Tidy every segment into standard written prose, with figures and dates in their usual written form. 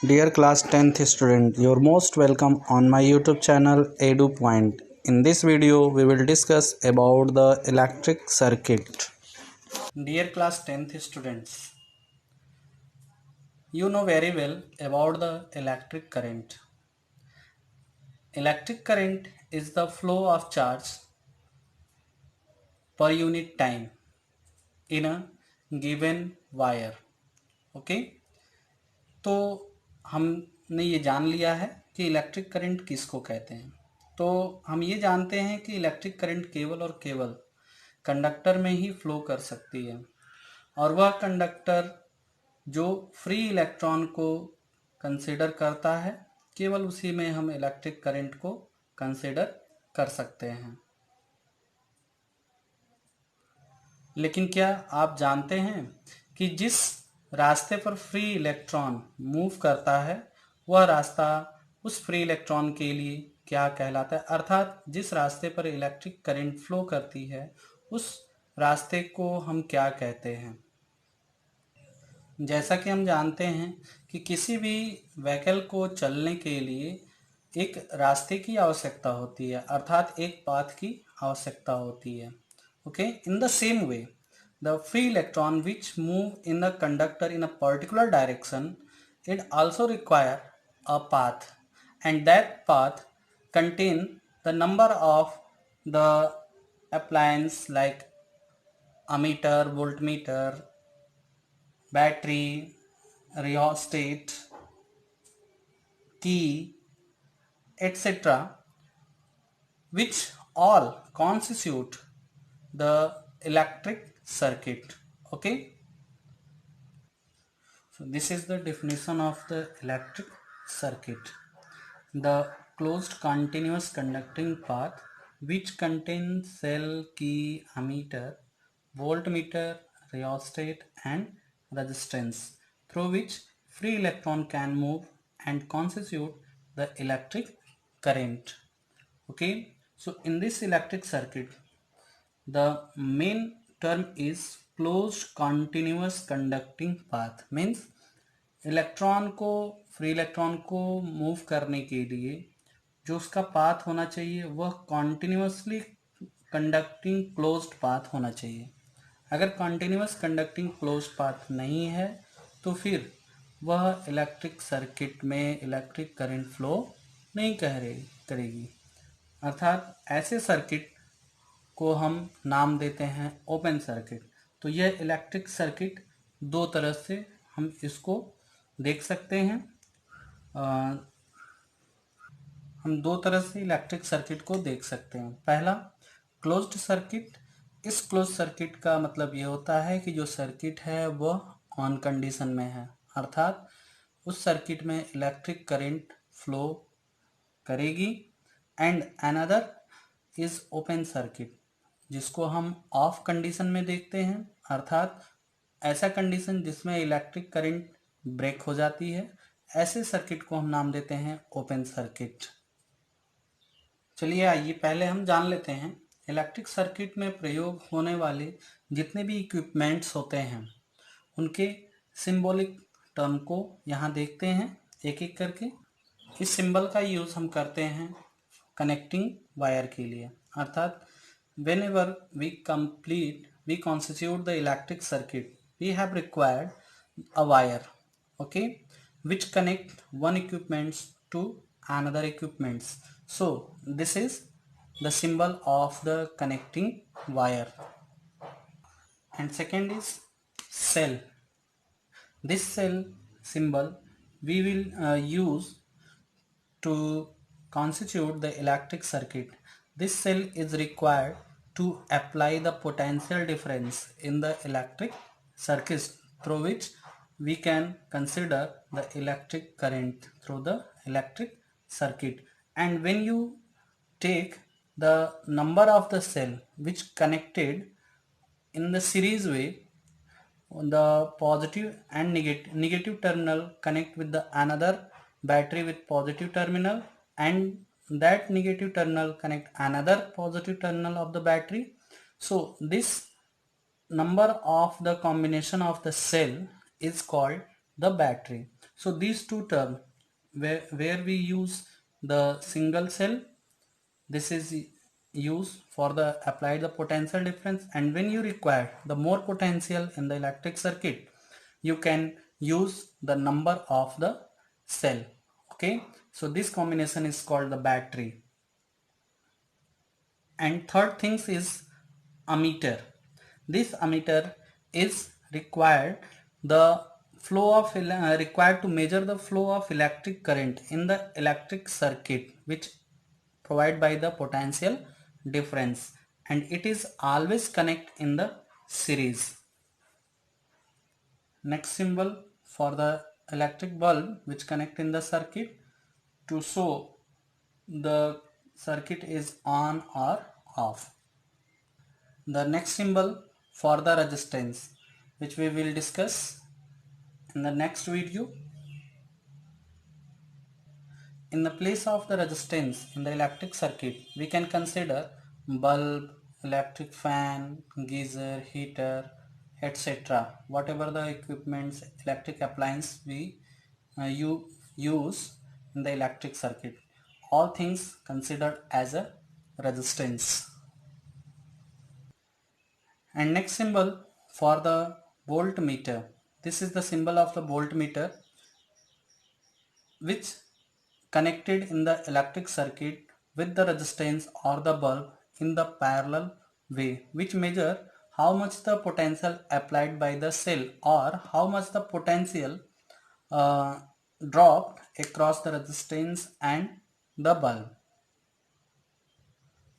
Dear class 10th student, you're most welcome on my YouTube channel EduPoint. In this video, we will discuss about the electric circuit. Dear class 10th students, you know very well about the electric current. Electric current is the flow of charge per unit time in a given wire. Okay? तो हमने ये जान लिया है कि electric current किसको कहते हैं। तो हम ये जानते हैं कि इलेक्ट्रिक करंट केवल और केवल कंडक्टर में ही फ्लो कर सकती है, और वह कंडक्टर जो फ्री इलेक्ट्रॉन को कंसीडर करता है, केवल उसी में हम इलेक्ट्रिक करंट को कंसीडर कर सकते हैं। लेकिन क्या आप जानते हैं कि जिस रास्ते पर फ्री इलेक्ट्रॉन मूव करता है, वह रास्ता उस फ्री इलेक्ट्रॉन के लिए क्या कहलाता है? अर्थात जिस रास्ते पर इलेक्ट्रिक करंट फ्लो करती है, उस रास्ते को हम क्या कहते हैं? जैसा कि हम जानते हैं कि किसी भी व्हीकल को चलने के लिए एक रास्ते की आवश्यकता होती है, अर्थात एक पाथ की आवश्यकता होती है। Okay, in the same way the free electron which move in the conductor in a particular direction, it also require a path, and that path contain the number of the appliance like ammeter, voltmeter, battery, rheostat, key, etc., which all constitute the electric circuit. Okay, so this is the definition of the electric circuit: the closed continuous conducting path which contains cell, key, ammeter, voltmeter, rheostat and resistance, through which free electron can move and constitute the electric current. Okay, so in this electric circuit, the main term is closed continuous conducting path, means electron को, free electron को move करने के लिए जो उसका path होना चाहिए वह कॉन्टिन्यूसली कंडक्टिंग क्लोज्ड पाथ होना चाहिए। अगर कॉन्टिन्यूस कंडक्टिंग क्लोज्ड पाथ नहीं है तो फिर वह इलेक्ट्रिक सर्किट में इलेक्ट्रिक करंट फ्लो नहीं करेगी। अर्थात ऐसे सर्किट को हम नाम देते हैं ओपन सर्किट। तो यह इलेक्ट्रिक सर्किट दो तरह से हम इसको देख सकते हैं। हम दो तरह से इलेक्ट्रिक सर्किट को देख सकते हैं। पहला, क्लोज्ड सर्किट। इस क्लोज्ड सर्किट का मतलब ये होता है कि जो सर्किट है वह ऑन कंडीशन में है, अर्थात उस सर्किट में इलेक्ट्रिक करंट फ्लो करेगी। And another is open circuit, जिसको हम ऑफ कंडीशन में देखते हैं, अर्थात ऐसा कंडीशन जिसमें इलेक्ट्रिक करंट ब्रेक हो जाती है, ऐसे सर्किट को हम नाम देते हैं ओपन सर्किट। चलिए आइए पहले हम जान लेते हैं इलेक्ट्रिक सर्किट में प्रयोग होने वाले जितने भी इक्विपमेंट्स होते हैं उनके सिंबॉलिक टर्म को यहाँ देखते हैं एक एक करके। इस सिंबल का यूज़ हम करते हैं कनेक्टिंग वायर के लिए, अर्थात whenever we constitute the electric circuit, we have required a wire, okay, which connect one equipments to another equipments. So this is the symbol of the connecting wire. And second is cell. This cell symbol we will use to constitute the electric circuit. This cell is required to apply the potential difference in the electric circuit, through which we can consider the electric current through the electric circuit. And when you take the number of the cell which connected in the series way, the positive and negative terminal connect with the another battery with positive terminal, and that negative terminal connect another positive terminal of the battery. So this number of the combination of the cell is called the battery. So these two terms, where we use the single cell, this is used for the apply the potential difference, and when you require the more potential in the electric circuit, you can use the number of the cell. Okay, so this combination is called the battery. And third things is ammeter. This ammeter is required the flow of required to measure the flow of electric current in the electric circuit, which provide by the potential difference, and it is always connect in the series. Next symbol for the electric bulb which connect in the circuit to show the circuit is on or off. The next symbol for the resistance, which we will discuss in the next video. In the place of the resistance in the electric circuit, we can consider bulb, electric fan, geyser, heater, etc. Whatever the equipments, electric appliance we you use in the electric circuit, all things considered as a resistance. And next symbol for the voltmeter. This is the symbol of the voltmeter which connected in the electric circuit with the resistance or the bulb in the parallel way, which measure how much the potential applied by the cell or how much the potential uh, dropped across the resistance and the bulb.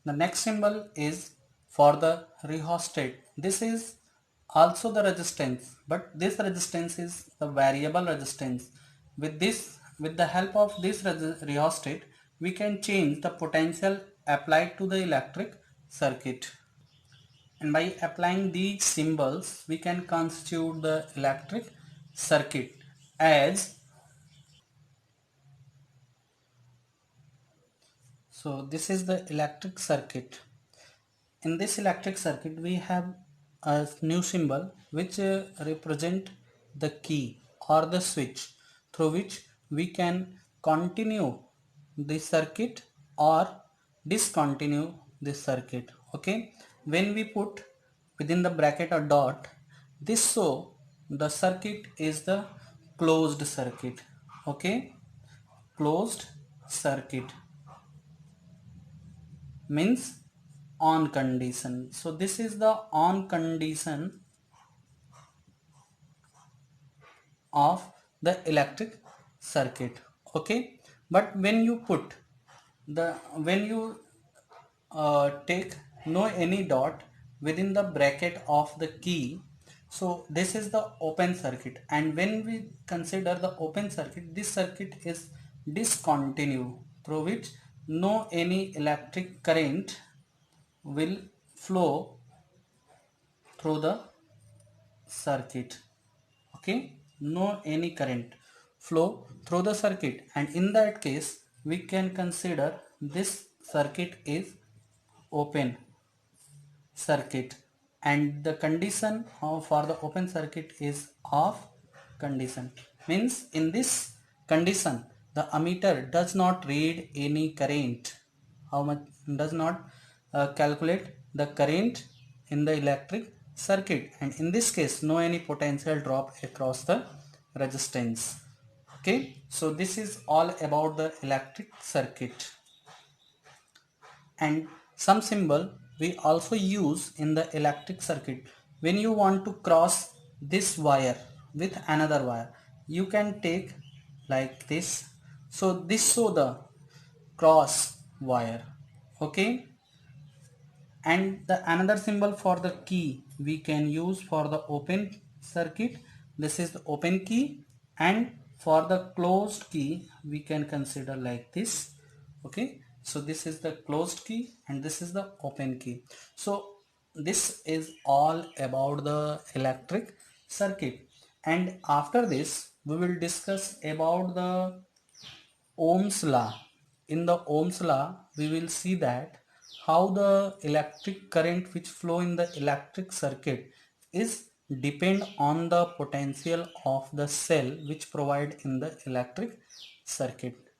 The next symbol is for the rheostat. This is also the resistance, but this resistance is the variable resistance. With the help of this rheostat, we can change the potential applied to the electric circuit. And by applying these symbols, we can constitute the electric circuit as. So this is the electric circuit. In this electric circuit, we have a new symbol which represent the key or the switch through which we can continue the circuit or discontinue this circuit. Okay, when we put within the bracket a dot, this show the circuit is the closed circuit. Okay, closed circuit means on condition. So this is the on condition of the electric circuit. Okay, but when you put the when you take no any dot within the bracket of the key, so this is the open circuit, and when we consider the open circuit, this circuit is discontinued through which no any electric current will flow through the circuit. Okay, no any current flow through the circuit, and in that case we can consider this circuit is open circuit, and the condition for the open circuit is off condition. Means in this condition the ammeter does not read any current, how much does not calculate the current in the electric circuit, and in this case no any potential drop across the resistance. Okay, so this is all about the electric circuit. And some symbol we also use in the electric circuit. When you want to cross this wire with another wire, you can take like this. So this show the cross wire. Okay, and the another symbol for the key we can use for the open circuit. This is the open key, and for the closed key we can consider like this. Okay, so this is the closed key and this is the open key. So this is all about the electric circuit, and after this we will discuss about the Ohm's law. In the Ohm's law, we will see that how the electric current which flow in the electric circuit is depend on the potential of the cell which provide in the electric circuit.